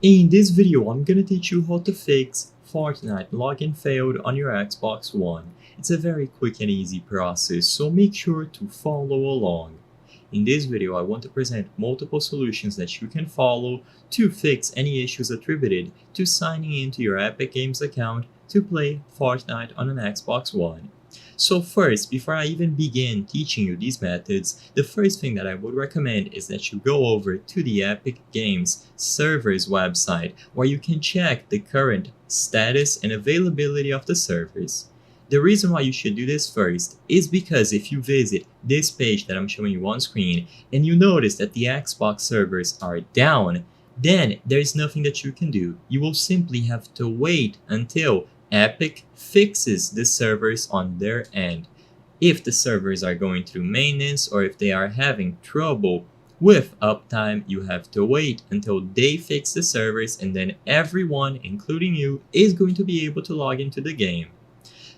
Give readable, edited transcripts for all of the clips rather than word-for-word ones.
In this video, I'm gonna teach you how to fix Fortnite login failed on your Xbox One. It's a very quick and easy process, so make sure to follow along. In this video, I want to present multiple solutions that you can follow to fix any issues attributed to signing into your Epic Games account to play Fortnite on an Xbox One. So first, before I even begin teaching you these methods, the first thing that I would recommend is that you go over to the Epic Games servers website where you can check the current status and availability of the servers. The reason why you should do this first is because if you visit this page that I'm showing you on screen and you notice that the Xbox servers are down, then there's nothing that you can do. You will simply have to wait until Epic fixes the servers on their end. If the servers are going through maintenance or if they are having trouble with uptime, you have to wait until they fix the servers, and then everyone, including you, is going to be able to log into the game.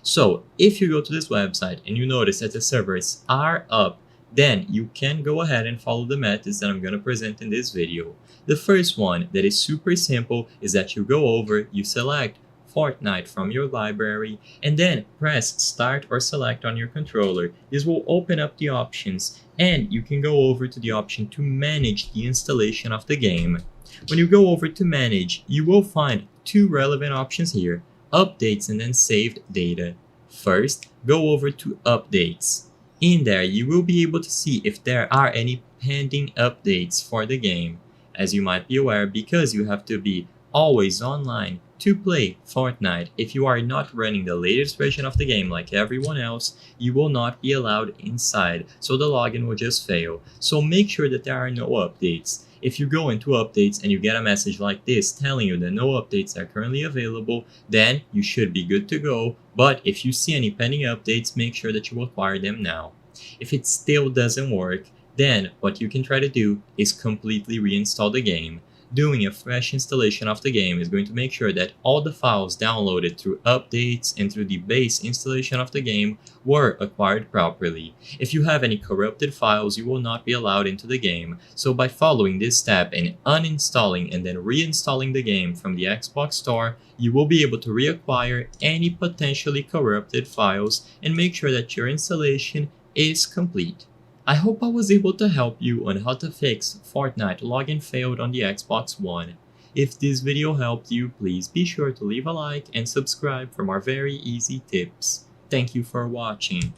So if you go to this website and you notice that the servers are up, then you can go ahead and follow the methods that I'm going to present in this video. The first one that is super simple is that you go over, you select Fortnite from your library, and then press start or select on your controller. This will open up the options, and you can go over to the option to manage the installation of the game. When you go over to manage, you will find two relevant options here: updates and then saved data. First, go over to updates. In there, you will be able to see if there are any pending updates for the game. As you might be aware, because you have to be always online to play Fortnite, if you are not running the latest version of the game like everyone else, you will not be allowed inside, so the login will just fail. So make sure that there are no updates. If you go into updates and you get a message like this telling you that no updates are currently available, then you should be good to go. But if you see any pending updates, make sure that you acquire them now. If it still doesn't work, then what you can try to do is completely reinstall the game. Doing a fresh installation of the game is going to make sure that all the files downloaded through updates and through the base installation of the game were acquired properly. If you have any corrupted files, you will not be allowed into the game. So by following this step and uninstalling and then reinstalling the game from the Xbox Store, you will be able to reacquire any potentially corrupted files and make sure that your installation is complete. I hope I was able to help you on how to fix Fortnite login failed on the Xbox One. If this video helped you, please be sure to leave a like and subscribe for more very easy tips. Thank you for watching.